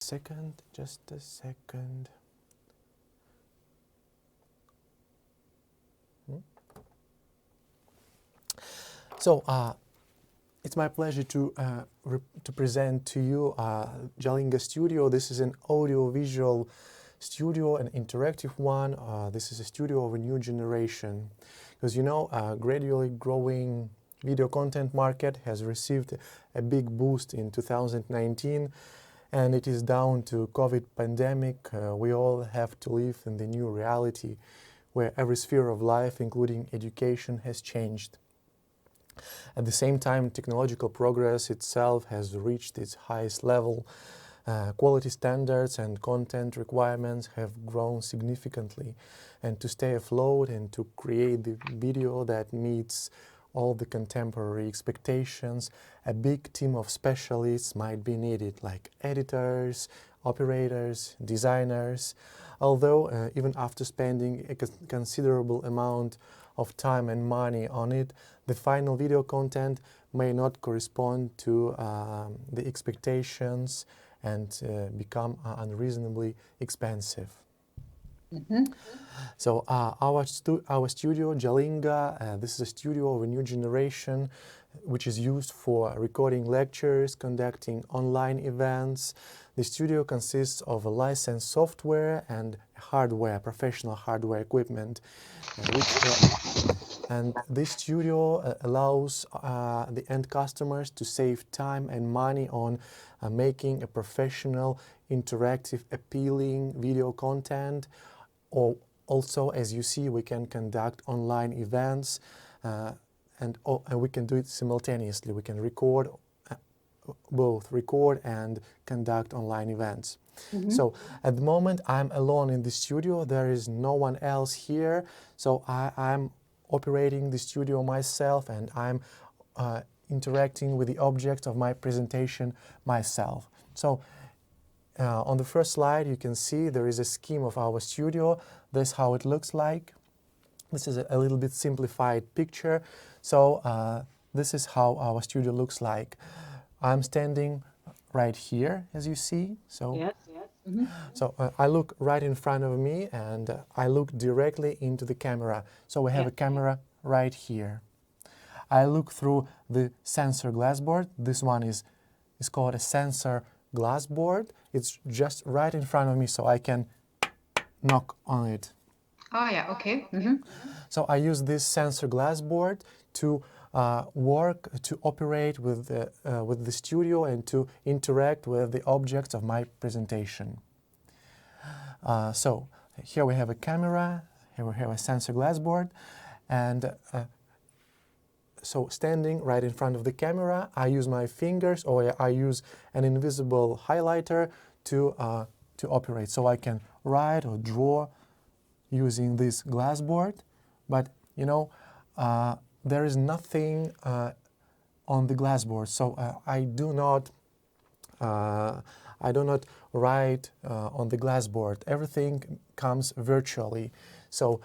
Just a second. So it's my pleasure to present to you Jalinga Studio. This is an audio-visual studio, an interactive one. This is a studio of a new generation. Because you know, gradually growing video content market has received a big boost in 2019. And it is down to COVID pandemic. We all have to live in the new reality where every sphere of life, including education, has changed. At the same time, technological progress itself has reached its highest level. Quality standards and content requirements have grown significantly. And to stay afloat and to create the video that meets all the contemporary expectations, a big team of specialists might be needed, like editors, operators, designers. Although, even after spending a considerable amount of time and money on it, the final video content may not correspond to the expectations and become unreasonably expensive. So our studio, Jalinga, this is a studio of a new generation which is used for recording lectures, conducting online events. The studio consists of a licensed software and hardware, professional hardware equipment, and this studio allows the end customers to save time and money on making a professional, interactive, appealing video content. Or also, as you see, we can conduct online events and we can do it simultaneously. We can record, both record and conduct online events. So at the moment, I'm alone in the studio. There is no one else here. So I'm operating the studio myself, and I'm interacting with the object of my presentation myself. So on the first slide, you can see there is a scheme of our studio. This is how it looks like. This is a little bit simplified picture. So this is how our studio looks like. I'm standing right here, as you see. So, yes. So I look right in front of me, and I look directly into the camera. So we have a camera right here. I look through the sensor glass board. This one is called a sensor glass board. It's just right in front of me, so I can knock on it. Oh, yeah, okay. So I use this sensor glass board to to operate with the studio and to interact with the objects of my presentation. So here we have a camera, here we have a sensor glass board, and so standing right in front of the camera, I use my fingers, or I use an invisible highlighter to operate. So I can write or draw using this glass board, but you know, there is nothing on the glass board, so I do not write on the glass board. Everything comes virtually. So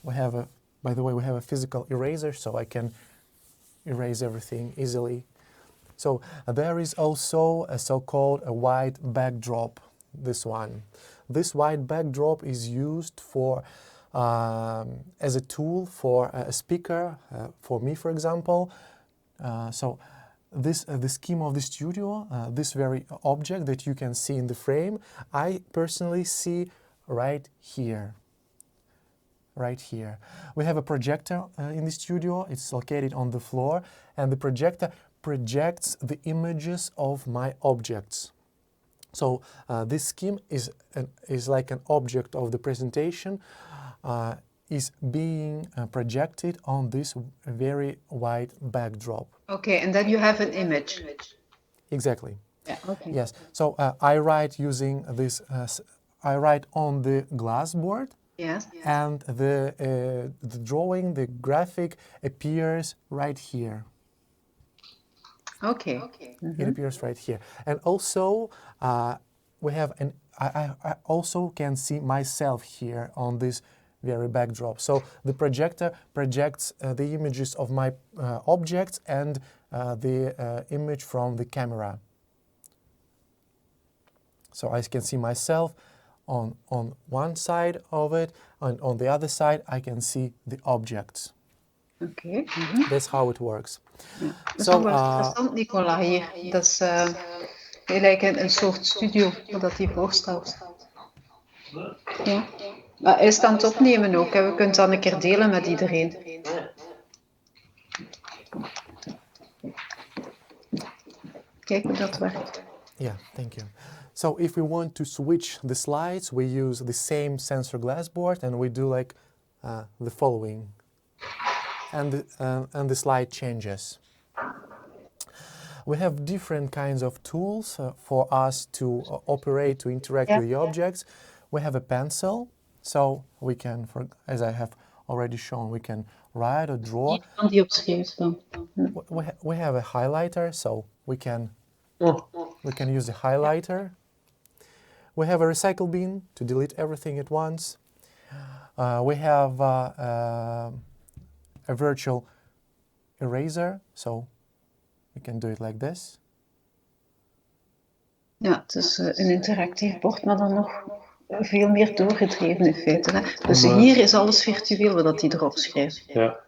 we have a, by the way, we have a physical eraser, so I can erase everything easily. So there is also a so-called a white backdrop, this one. This white backdrop is used for as a tool for a speaker, for me, for example. So this the scheme of the studio, this very object that you can see in the frame, I personally see right here. Right here. We have a projector in the studio. It's located on the floor, and the projector projects the images of my objects. So this scheme is like an object of the presentation, is being projected on this very white backdrop. Okay, and then you have an image. Exactly. Yeah, okay. Yes. So I write using this. I write on the glass board. Yes. And the drawing, the graphic appears right here. Okay. It appears right here. And also, we have I also can see myself here on this very backdrop. So the projector projects the images of my objects and the image from the camera. So I can see myself on one side of it, and on the other side I can see the objects. Oké. That's how it works. Ja. Dat is So, wel interessant, Nicola, hier. Dat is gelijk een soort studio, wat hij voorstelt. Ja. Maar hij is aan het opnemen ook. Hè. We kunnen het dan een keer delen met iedereen. Kijk hoe dat werkt. yeah, thank you. So if we want to switch the slides, we use the same sensor glass board and we do like the following. And the slide changes. We have different kinds of tools for us to operate, to interact with the objects. We have a pencil, so we can, as I have already shown, we can write or draw. Hier kan die opschrijven dan. We have a highlighter, so we can use the highlighter. We have a recycle bin to delete everything at once. We have a virtual eraser, so we can do it like this. Ja, het is een interactief bord, maar dan nog veel meer doorgedreven in feite. Hè? Dus hier is alles virtueel wat hij erop schrijft. Ja.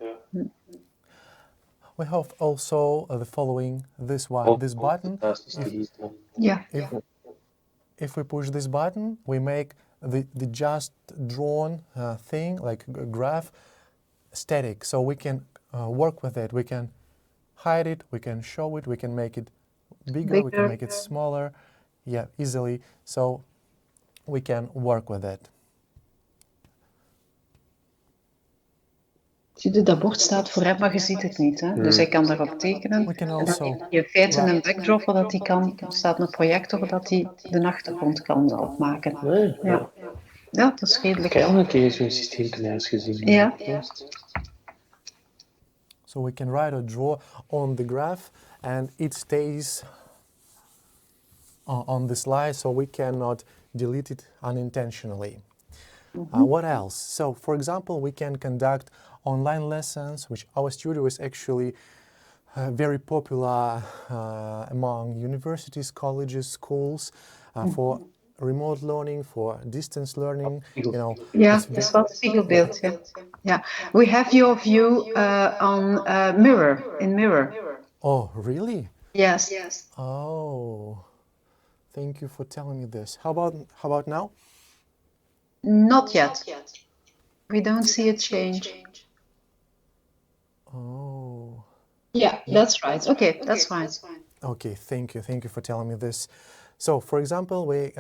We have also the following, this button. Ja. If we push this button, we make the just drawn thing, like a graph, static. So we can work with it. We can hide it, we can show it, we can make it bigger, we can make it smaller, yeah, easily. So we can work with it. Zie je, dat bord staat voor hem, maar je ziet het niet. Hè? Dus hij kan daarop tekenen. We can En dan also heeft hij in feite een backdrop, dat hij kan, er staat een projector, dat hij de achtergrond kan opmaken. Ja, ja, dat is redelijk. Ik heb al een keer zo'n systeem in huis gezien. Ja. So we can write or draw on the graph and it stays on the slide, so we cannot delete it unintentionally. What else? So, for example, we can conduct online lessons, which our studio is actually very popular among universities, colleges, schools, for remote learning, for distance learning. You know, Ja, dat is wel het spiegelbeeld. Ja. Ja. We have your view on Mirror. Oh, really? Yes. Oh, thank you for telling me this. How about now? Not yet. We don't see a change. Oh. Yeah, that's right. Okay, that's fine. Okay, thank you for telling me this. So, for example, we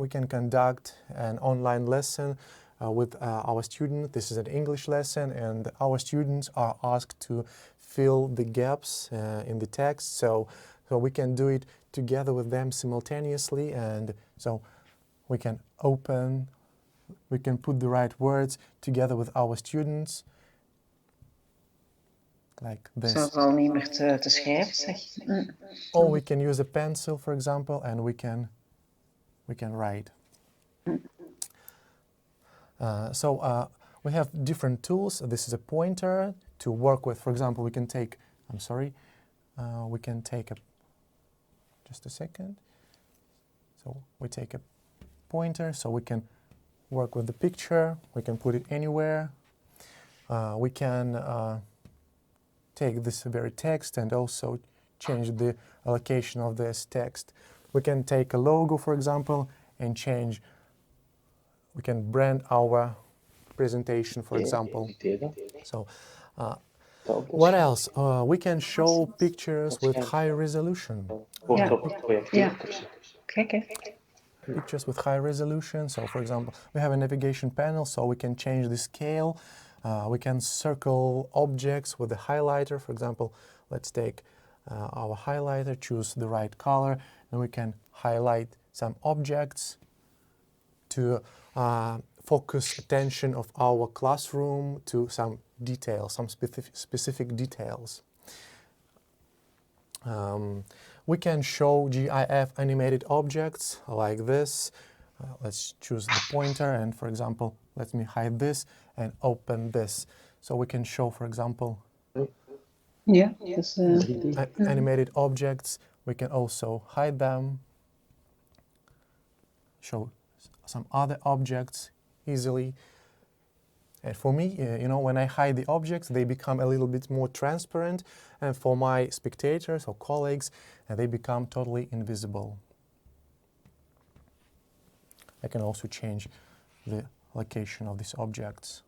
can conduct an online lesson with our student. This is an English lesson, and our students are asked to fill the gaps in the text. So we can do it together with them simultaneously, and so we can put the right words together with our students. Like this. Zo al niet meer te schrijven, zeg. Or we can use a pencil, for example, and we can write. We have different tools. This is a pointer to work with. For example, we can take just a second. So we take a pointer, so we can work with the picture. We can put it anywhere. We can take this very text and also change the allocation of this text. We can take a logo, for example, and we can brand our presentation, for example. So, what else? We can show pictures with high resolution. Yeah. Pictures with high resolution. So, for example, we have a navigation panel, so we can change the scale. We can circle objects with a highlighter. For example, let's take our highlighter, choose the right color, and we can highlight some objects to focus attention of our classroom to some details, some specific details. We can show GIF animated objects like this. Let's choose the pointer and, for example, let me hide this and open this. So we can show, for example, animated objects. We can also hide them. show some other objects easily. And for me, when I hide the objects, they become a little bit more transparent, and for my spectators or colleagues, they become totally invisible. I can also change the location of these objects.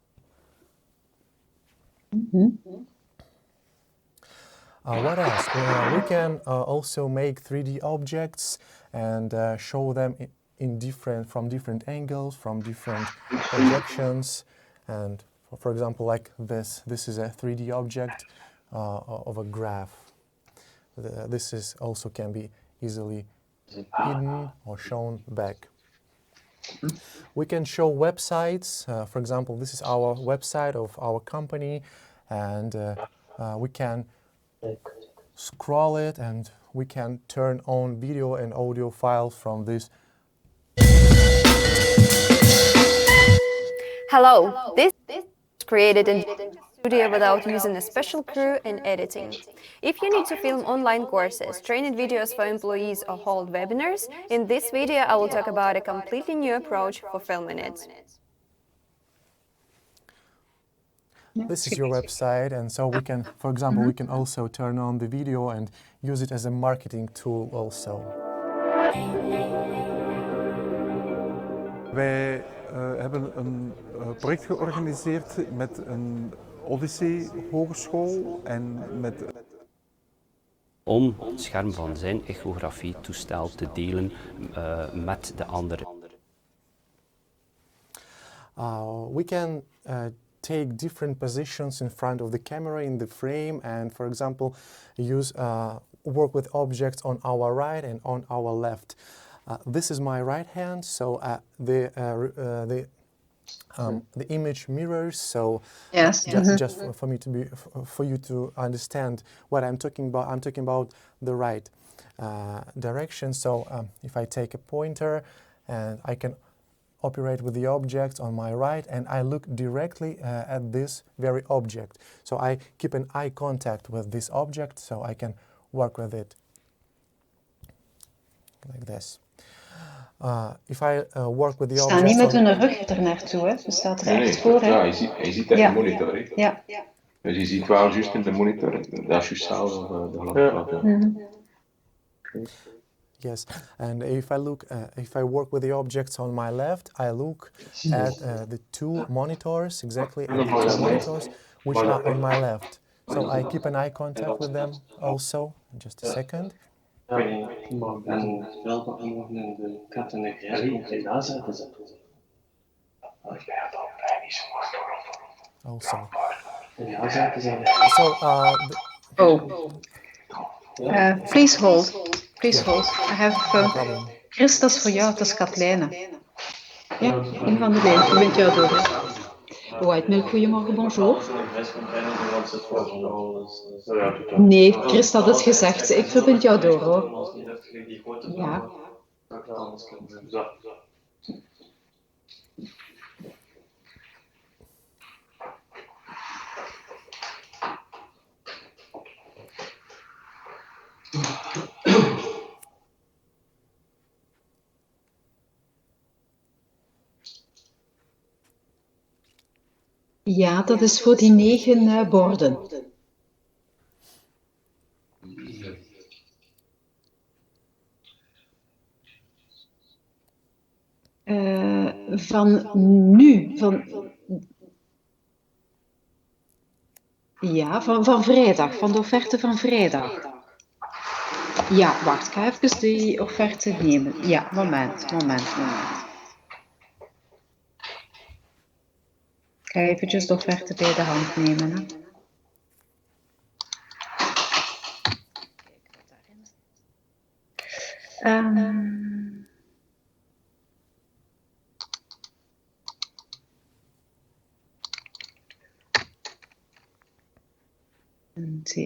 What else? We can also make 3D objects and show them from different angles, from different projections. And for example, like this is a 3D object of a graph. This also can be easily hidden or shown back. We can show websites. For example, this is our website of our company, and we can scroll it, and we can turn on video and audio files from this. Hello, this is created in studio without using a special crew and editing. If you need to film online courses, training videos for employees or hold webinars, in this video I will talk about a completely new approach for filming it. This is your website, and so we can, for example, we can also turn on the video and use it as a marketing tool also. Wij hebben een project georganiseerd met een Odyssey Hogeschool en met... Om het scherm van zijn echografietoestel te delen met de andere. We can take different positions in front of the camera in the frame, and for example work with objects on our right and on our left. This is my right hand, so the image mirrors. So Yes. just for you to understand what I'm talking about. I'm talking about the right direction. So if I take a pointer, and I can operate with the object on my right, and I look directly at this very object. So I keep an eye contact with this object, so I can work with it like this. If I work with the object... Sta niet met hun rug er naartoe, hè? Ze staat er echt voor, hè? Ja, je ziet dat in de monitor, hè? Ja. Dus je ziet wel juist in de monitor, dat is juist hetzelfde de lamp. Yes, and if I work with the objects on my left, I look at the two monitors, exactly at the two monitors, which are on my left. So I keep an eye contact with them also. Just a second. En wel beantwoorden en de kat en de grijs komt hierna zetten. Also. Ja, zetten ze. So, please hold. Please hold. I have... Chris, dat is voor jou, dat is Katlijne. Ja, een van de twee. Ik ben jou door. Whitemilk, goedemorgen, bonjour. Nee, Chris had het gezegd. Ik verbind jou door, hoor. Ja. Ja, dat is voor die 9 borden. Van nu, van vrijdag, van de offerte van vrijdag. Ja, wacht, ik ga even die offerte nemen. Ja, moment. Ik ga eventjes de offerte bij de hand nemen. Hè.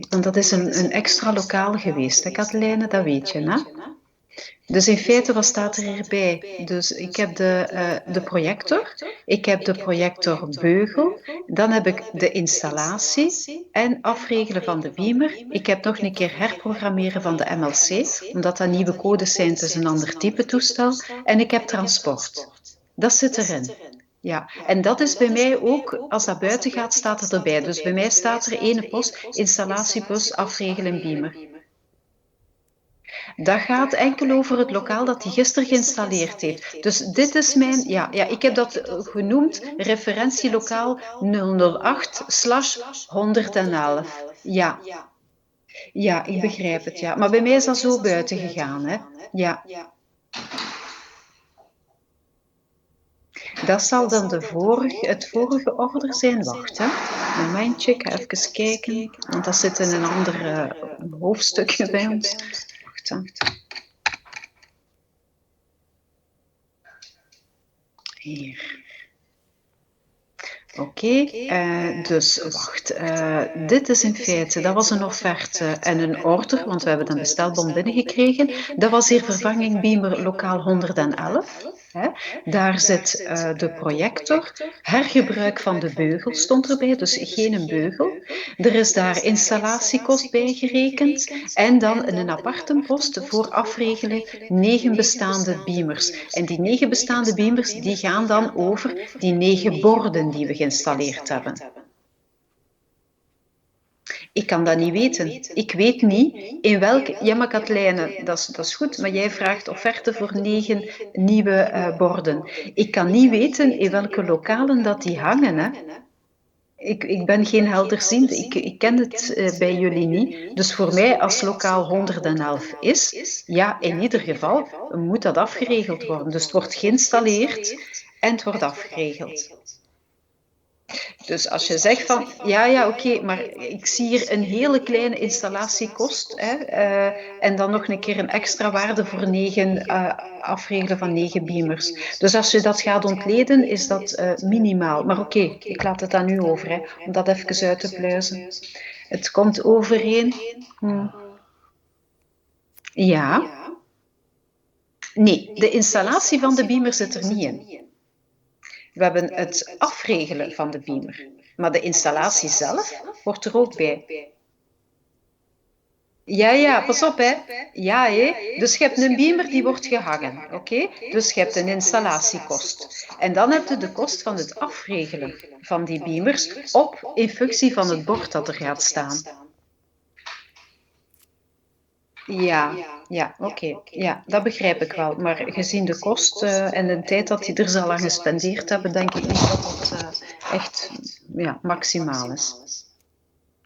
Want dat is een extra lokaal geweest, hè, Katelijne, dat weet je, hè? Dus in feite, wat staat er hierbij? Dus ik heb de projector, ik heb de projectorbeugel, dan heb ik de installatie en afregelen van de beamer. Ik heb nog een keer herprogrammeren van de MLC, omdat dat nieuwe codes zijn, het is een ander type toestel. En ik heb transport. Dat zit erin. Ja, en dat is bij mij ook, als dat buiten gaat, staat het erbij. Dus bij mij staat er ene post, installatiebus, afregelen, beamer. Dat gaat enkel over het lokaal dat hij gisteren geïnstalleerd heeft. Dus dit is mijn, ja, ik heb dat genoemd, referentielokaal 008/111. Ja. Ja, ik begrijp het, ja. Maar bij mij is dat zo buiten gegaan, hè. Ja. Dat zal dan het vorige order zijn. Wacht, hè. Momentje, ik ga even kijken. Want dat zit in een ander hoofdstukje bij ons. Wacht, hè. Hier. Oké, dus wacht. Dit is in feite, dat was een offerte en een order, want we hebben een bestelbon binnengekregen. Dat was hier vervanging beamer lokaal 111. Hè. Daar zit de projector. Hergebruik van de beugel stond erbij, dus geen beugel. Er is daar installatiekost bij gerekend. En dan een aparte post voor afregelen 9 bestaande beamers. En die 9 bestaande beamers die gaan dan over die 9 borden die we geïnstalleerd hebben. Ik kan dat niet weten. Ik weet niet in welke... Ja, maar Katlijne, dat is goed, maar jij vraagt offerte voor 9 nieuwe borden. Ik kan niet weten in welke lokalen dat die hangen, hè. Ik ben geen helderziende, ik ken het bij jullie niet. Dus voor mij, als lokaal 111 is, ja, in ieder geval moet dat afgeregeld worden. Dus het wordt geïnstalleerd en het wordt afgeregeld. Dus als je zegt van, ja, oké, maar ik zie hier een hele kleine installatiekost, hè, en dan nog een keer een extra waarde voor 9 afregelen van 9 beamers. Dus als je dat gaat ontleden, is dat minimaal. Maar oké, ik laat het aan u over, hè, om dat even uit te pluizen. Het komt overeen. Ja. Nee, de installatie van de beamer zit er niet in. We hebben het afregelen van de beamer. Maar de installatie zelf wordt er ook bij. Ja, pas op, hè. Ja, hè. Dus je hebt een beamer die wordt gehangen, oké? Dus je hebt een installatiekost. En dan heb je de kost van het afregelen van die beamers in functie van het bord dat er gaat staan. Ja, oké. Ja, dat begrijp ik wel. Maar gezien de kost en de tijd dat die er zal aan gespendeerd hebben, denk ik niet dat het echt maximaal is.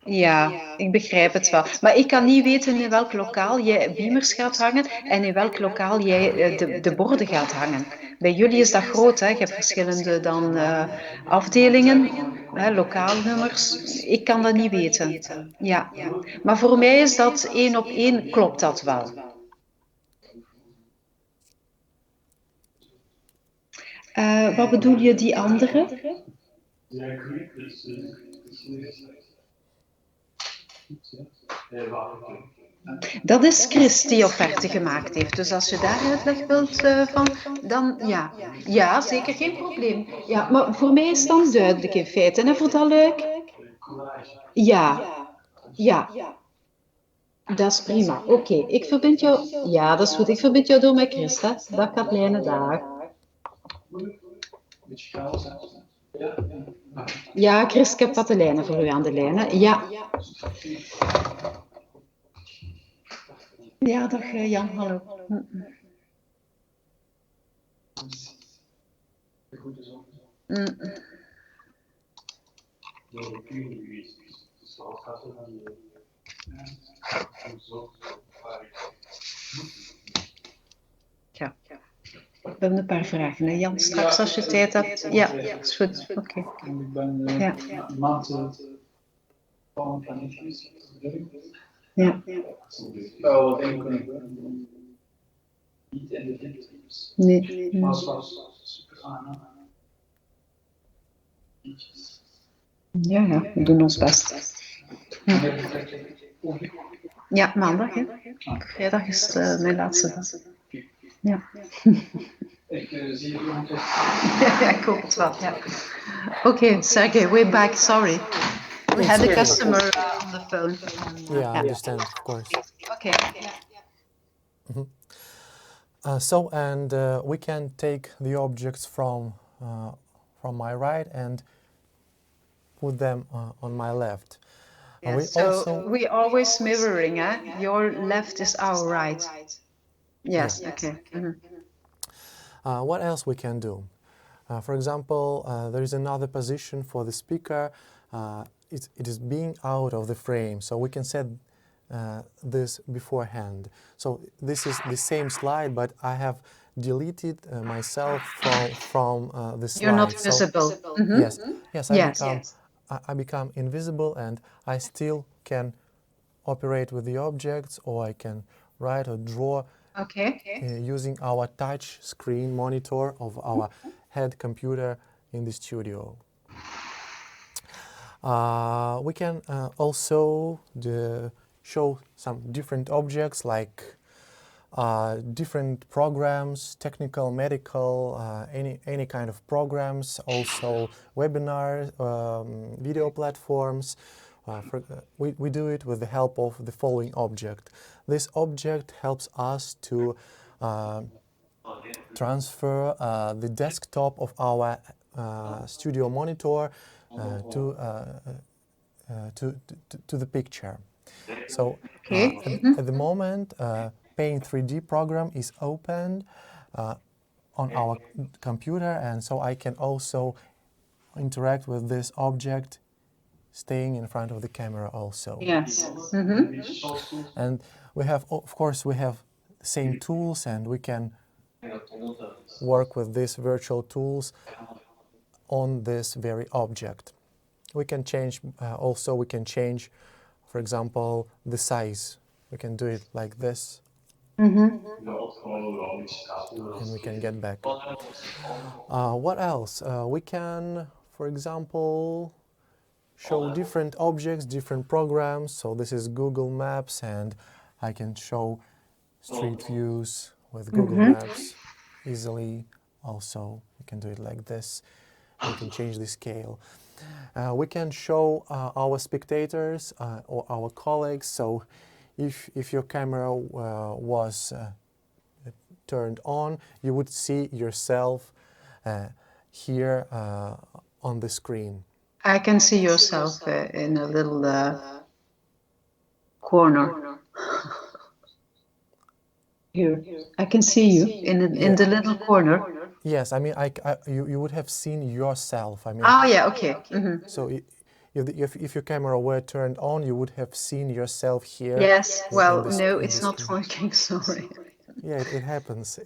Ja, ik begrijp het wel. Maar ik kan niet weten in welk lokaal jij beamers gaat hangen en in welk lokaal jij de borden gaat hangen. Bij jullie is dat groot, hè? Je hebt verschillende dan afdelingen, lokaalnummers. Ik kan dat niet weten. Ja, maar voor mij is dat 1 op 1, klopt dat wel. Wat bedoel je, die andere? Dat is Chris die offerte gemaakt heeft. Dus als je daar uitleg wilt van, dan ja. Ja, zeker geen probleem. Ja, maar voor mij is het dan duidelijk in feite. En voor dat leuk? Ja. Dat is prima. Oké, ik verbind jou... Ja, dat is goed. Ik verbind jou door met Chris, hè. Dag Katlijne, dag. Ja, Chris, ik heb Katelijne voor u aan de lijn, hè. Ja. Ja, dag Jan, hallo. Ja. We hebben een paar vragen, hè Jan, straks als je tijd hebt. Ja, is goed. Oké. Ik ben een maand van ja. Wel denken niet in de dipteams. Nee. Maar het was super aan. Ja, we doen ons best. Ja, maandag, hè. Vrijdag is mijn laatste dag. Ja. Ik zie het nog een keer. Ja, ik hoop het wel. Ja. Okay, Sergey, we're back. Sorry. We had a customer on the phone. Yeah, I understand, of course. Okay. So, and we can take the objects from my right and put them on my left. Yeah, We so also, we always mirroring, eh? Your left is our right. Yes, okay. what else we can do? For example, there is another position for the speaker. It is being out of the frame, so we can set this beforehand. So this is the same slide, but I have deleted myself from the slide. You're not visible. So, yes, Yes. I become invisible, and I still can operate with the objects, or I can write or draw Okay. using our touch screen monitor of our head computer in the studio. We can also show some different objects like different programs, technical, medical, any kind of programs, also webinars, video platforms. We do it with the help of the following object. This object helps us to transfer the desktop of our studio monitor to the picture. So Okay. at the moment, Paint 3D program is opened on our computer, and so I can also interact with this object staying in front of the camera also. Yes. And we have, of course, we have the same tools, and we can work with these virtual tools on this very object. We can change, also we can change, for example, the size. We can do it like this, and we can get back. What else? We can, for example, show different objects, different programs. So this is Google Maps, and I can show street views with Google Maps easily. Also, we can do it like this. We can change the scale. We can show our spectators or our colleagues. So if your camera was turned on, you would see yourself here on the screen. I can see yourself in a little corner. Here, I can see you in the little corner. Yes, I mean, you would have seen yourself. I mean. Oh yeah, okay. So if your camera were turned on, you would have seen yourself here. Yes. Well, in no, it's this not screen. working. Sorry. Yeah, it happens.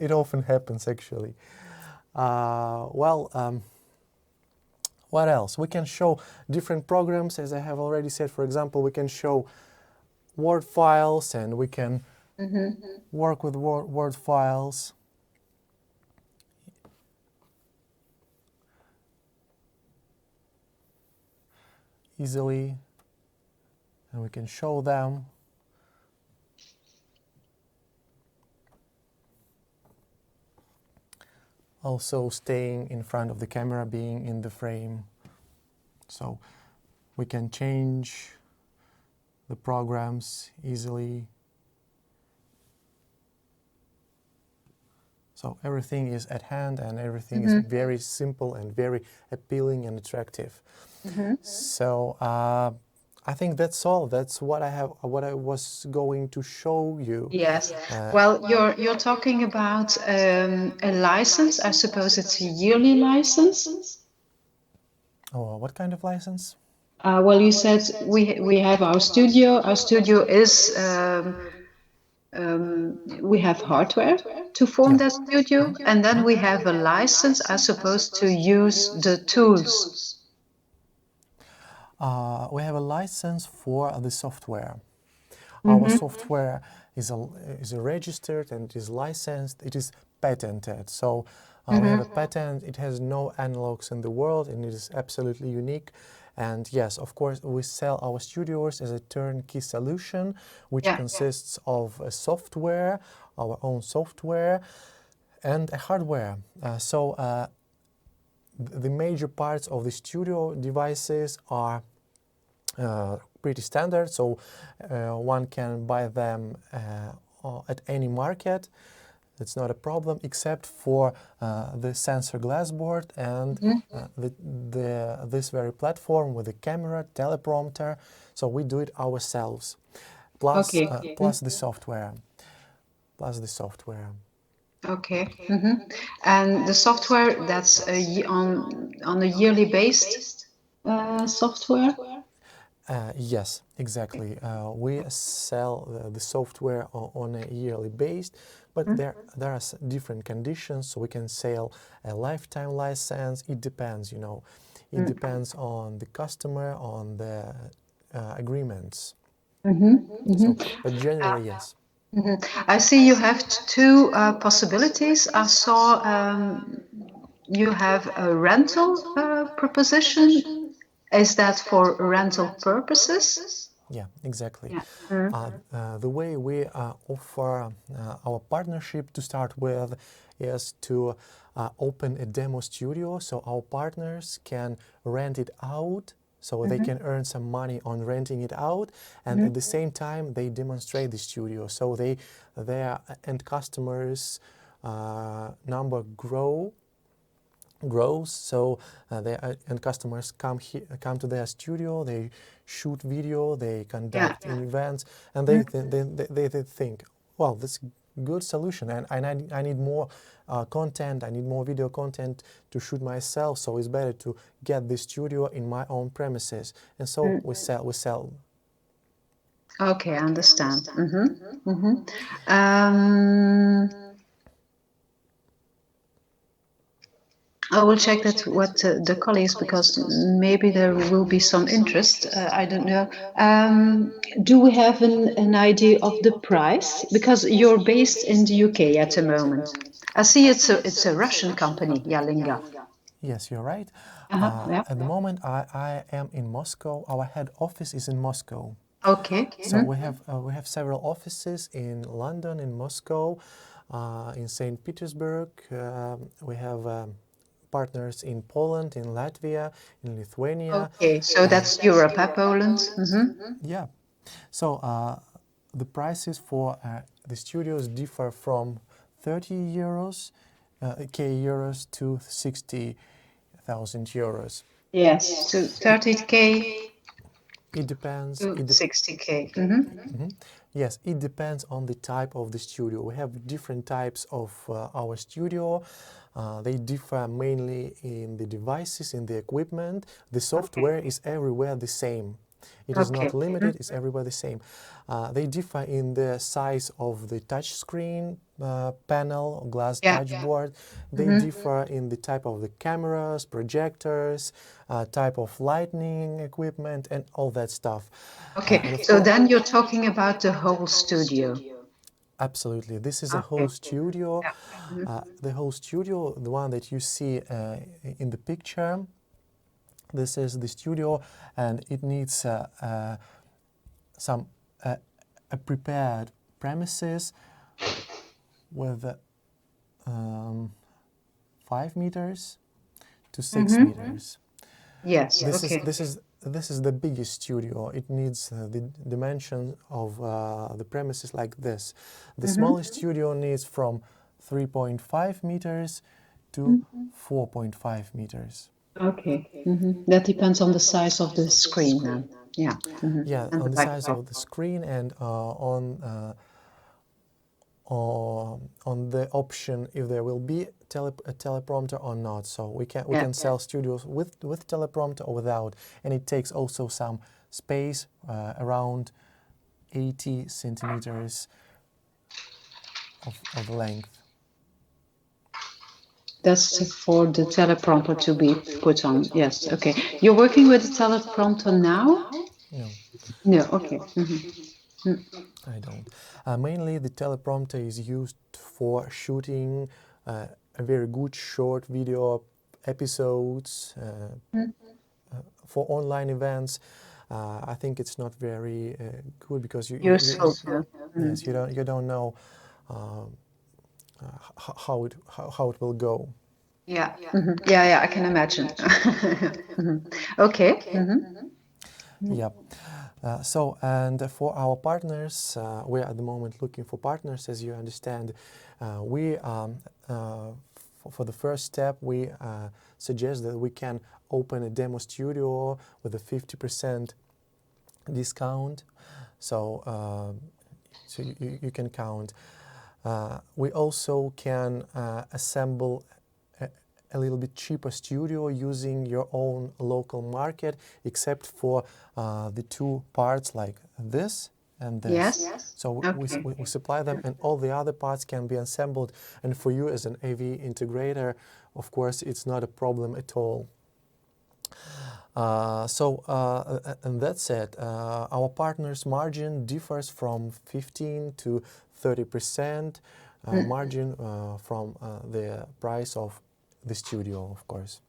It often happens, actually. What else? We can show different programs, as I have already said. For example, we can show Word files, and we can work with Word files. Easily, and we can show them. Also staying in front of the camera, being in the frame. So we can change the programs easily. So everything is at hand, and everything is very simple and very appealing and attractive. So I think that's all. That's what I was going to show you. Yes. Well, you're talking about a license. I suppose it's a yearly license. Oh, what kind of license? Well, you said we have our studio. Our studio is we have hardware to form that studio, and then we have a license, I suppose, to use the tools. We have a license for the software. Our software is registered and is licensed. It is patented. So we have a patent. It has no analogs in the world, and it is absolutely unique. And yes, of course, we sell our studios as a turnkey solution, which consists of a software, our own software and a hardware. The major parts of the studio devices are pretty standard, so one can buy them at any market. It's not a problem, except for the sensor glass board and this very platform with the camera, teleprompter. So we do it ourselves, plus plus the software, Okay. And the software, that's on a yearly based software? Yes, exactly. We sell the software on a yearly basis, but there are different conditions. So we can sell a lifetime license. It depends, you know. It depends on the customer, on the agreements. So, but generally, yes. I see you have two possibilities. I saw you have a rental proposition. Is that for rental purposes? Yeah, exactly. Yeah. The way we offer our partnership to start with is to open a demo studio, so our partners can rent it out, so they can earn some money on renting it out, and at the same time they demonstrate the studio, so their end customers number grows, so and customers come to their studio, they shoot video, they conduct events, and they think, well, this is a good solution, and I need more content, I need more video content to shoot myself, so it's better to get the studio in my own premises, and so we sell. Okay, I understand. I will check that what the colleagues, because maybe there will be some interest. I don't know. Do we have an idea of the price? Because you're based in the UK at the moment. I see it's a Russian company, Yalinga. Yes, you're right. Yeah. At the moment, I am in Moscow. Our head office is in Moscow. Okay. So we have several offices in London, in Moscow, in St. Petersburg. We have partners in Poland, in Latvia, in Lithuania. Okay, so that's Europe, Poland. Yeah. So the prices for the studios differ from 30 euros, euros to 60,000 euros. Yes, so 30K. It depends. To 60K. Yes, it depends on the type of the studio. We have different types of our studio. They differ mainly in the devices, in the equipment. The software is everywhere the same. It is not limited, it's everywhere the same. They differ in the size of the touch screen panel, glass touchboard. They differ in the type of the cameras, projectors, type of lighting equipment, and all that stuff. Okay, so then you're talking about the whole studio. Absolutely. This is a whole studio. The whole studio, the one that you see in the picture, this is the studio, and it needs some prepared premises with 5 meters to 6 meters. Yes. This is the biggest studio. It needs the dimension of the premises like this. The smallest studio needs from 3.5 meters to 4.5 meters. Okay. That depends on the size of the screen then. Yeah. Yeah, on the size of the screen and on the option if there will be a teleprompter or not. So we can sell studios with teleprompter or without, and it takes also some space, around 80 centimeters of length. That's for the teleprompter to be put on. Yes. Okay. You're working with the teleprompter now? No. No. Okay. I don't. Mainly the teleprompter is used for shooting a very good short video episodes, for online events. I think it's not very good because you Useful. yes, you don't know how it will go. Yeah. Yeah, I can imagine. Okay. Yeah. And for our partners, we are at the moment looking for partners. As you understand, for the first step, we suggest that we can open a demo studio with a 50% discount. So you can count. We also can assemble a little bit cheaper studio using your own local market, except for the two parts like this and this. Yes. So Okay. we supply them, and all the other parts can be assembled. And for you as an AV integrator, of course, it's not a problem at all. And that's it. Our partners' margin differs from 15 to 30% margin from the price of the studio, of course.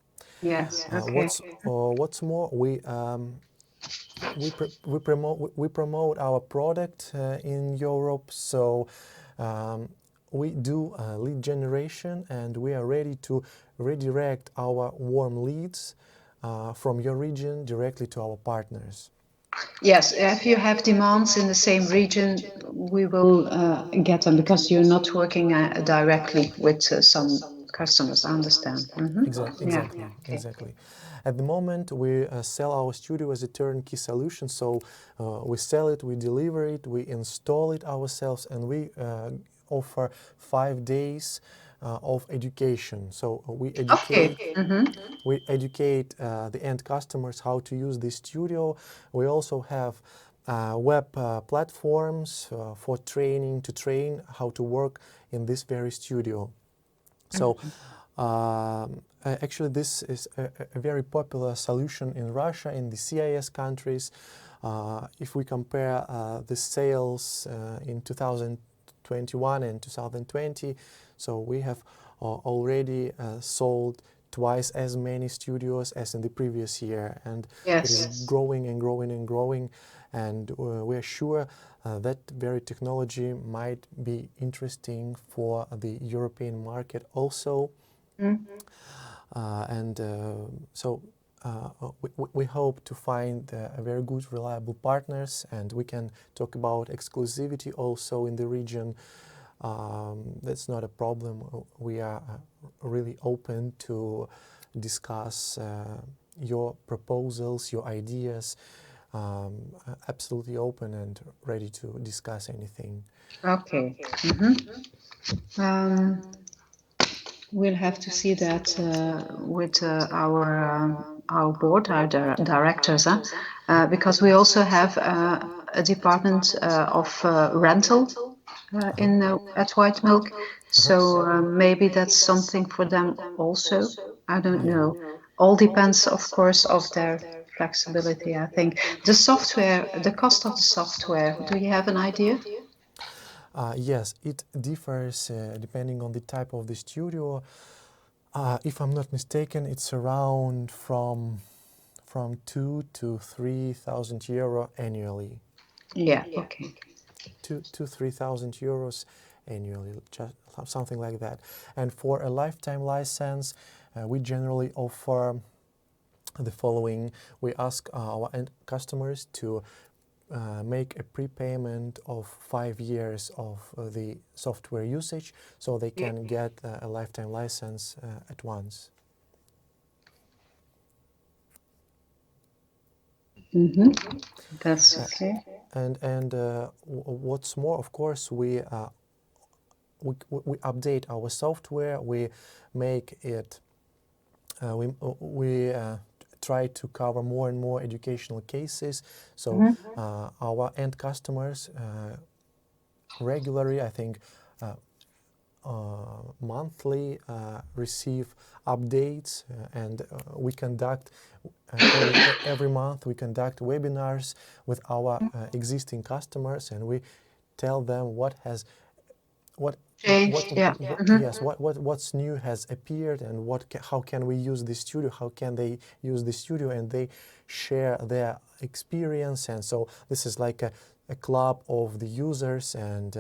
Yes. Okay. What's more, we promote our product in Europe, so we do lead generation, and we are ready to redirect our warm leads from your region directly to our partners. Yes, if you have demands in the same region, we will get them because you're not working directly with some customers. I understand. Exactly. At the moment, we sell our studio as a turnkey solution. So we sell it, we deliver it, we install it ourselves, and we offer 5 days of education. So we educate. We educate the end customers how to use this studio. We also have web platforms for training, to train how to work in this very studio. So actually this is a very popular solution in Russia, in the CIS countries. If we compare the sales in 2021 and 2020, so we have already sold twice as many studios as in the previous year, and it is growing and growing and growing, and we are sure that very technology might be interesting for the European market also. So we hope to find a very good, reliable partners, and we can talk about exclusivity also in the region. That's not a problem. We are really open to discuss your proposals, your ideas. Absolutely open and ready to discuss anything. Okay. We'll have to see that with our board, our directors, because we also have a department of rental at Whitemilk. So maybe that's something for them also. I don't know. All depends, of course, of their flexibility. I think the software, the cost of the software. Do you have an idea? Yes, it differs depending on the type of the studio. If I'm not mistaken, it's around from 2,000 to 3,000 euro annually. Yeah. Okay. 2,000 to 3,000 euros annually, just something like that. And for a lifetime license, we generally offer the following. We ask our end customers to make a prepayment of 5 years of the software usage, so they can get a lifetime license at once. That's okay. And what's more, of course, we update our software. We make it. We try to cover more and more educational cases. So our end customers regularly, I think monthly, receive updates, and we conduct every month we conduct webinars with our existing customers, and we tell them what's new has appeared, and how can we use the studio, how can they use the studio, and they share their experience. And so this is like a a club of the users, and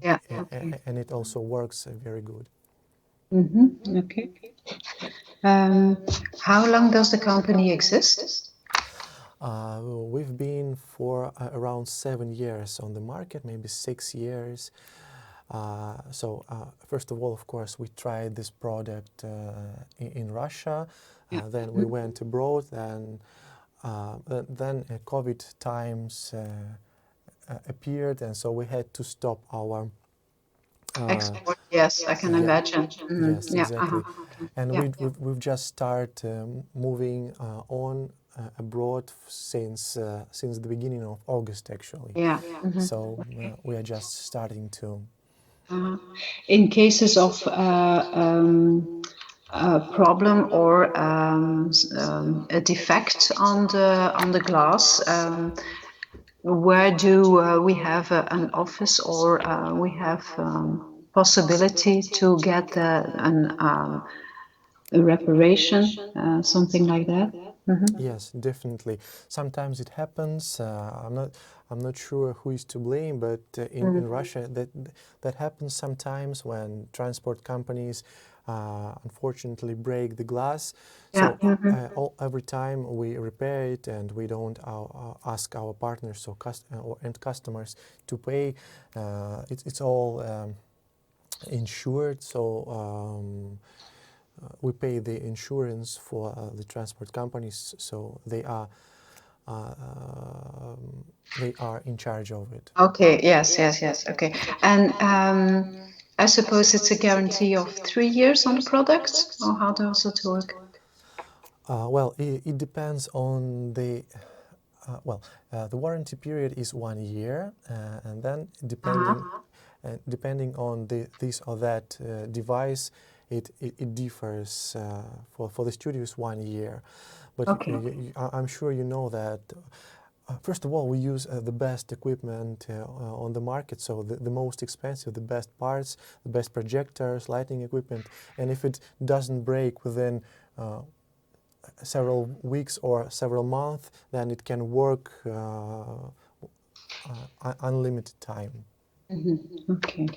Yeah, okay. and it also works very good. Okay. How long does the company exist? We've been for around 7 years on the market, maybe 6 years. So first of all, of course, we tried this product in Russia. Then we went abroad, and then COVID times appeared, and so we had to stop our Export, yes, I can imagine. yes, Yeah, exactly. okay. And Yeah. we've just started moving on abroad since the beginning of August, actually. Yeah. So we are just starting to. In cases of problem or a defect on the glass, where do we have an office, or we have possibility to get a reparation, something like that? Yes, definitely. Sometimes it happens. I'm not sure who is to blame, but in Russia that happens sometimes when transport companies unfortunately break the glass. Yeah. So every time we repair it, and we don't ask our partners or end customers to pay. It's all insured. So. We pay the insurance for the transport companies, so they are in charge of it. Okay. Yes. Okay. And I suppose it's a guarantee of 3 years on the product, or how does it work? Well, it depends on the. The warranty period is 1 year, and then depending on this or that device, it differs. For the studios, 1 year, but Okay. I'm sure you know that. First of all, we use the best equipment on the market, so the most expensive, the best parts, the best projectors, lighting equipment, and if it doesn't break within several weeks or several months, then it can work unlimited time. Okay.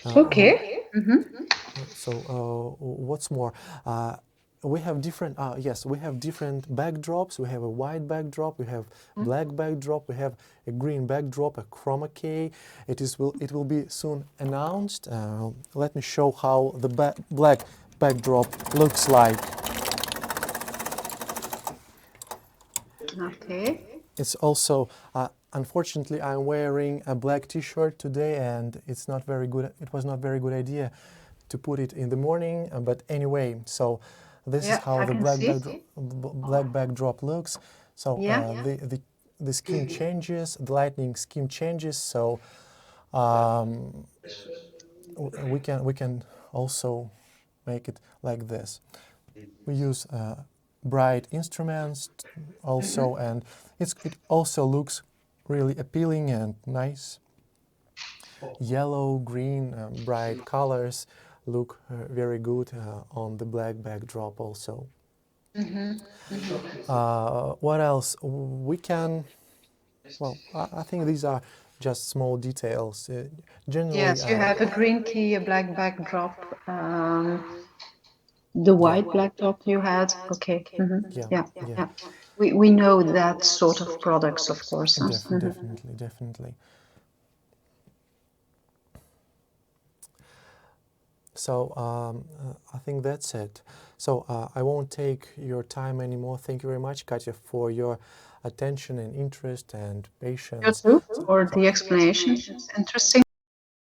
Okay. So what's more, we have different. Yes, we have different backdrops. We have a white backdrop. We have black backdrop. We have a green backdrop, a chroma key. It will be soon announced. Let me show how the black backdrop looks like. Okay. It's also, unfortunately, I'm wearing a black T-shirt today, and it's not very good. It was not very good idea to put it in the morning. But anyway, so this is how the black backdrop looks. So the scheme changes, the lighting scheme changes. So we can also make it like this. We use bright instruments also, and it also looks really appealing and nice. Yellow, green, bright colors look very good on the black backdrop also. What else? We can, well, I think these are just small details. Generally, Yes, you have a green key, a black backdrop, the white backdrop you had. Okay. Yeah. We know that sort of products, of course. Huh? Definitely. So I think that's it. So I won't take your time anymore. Thank you very much, Katya, for your attention and interest and patience. You too, for the explanation. It's interesting.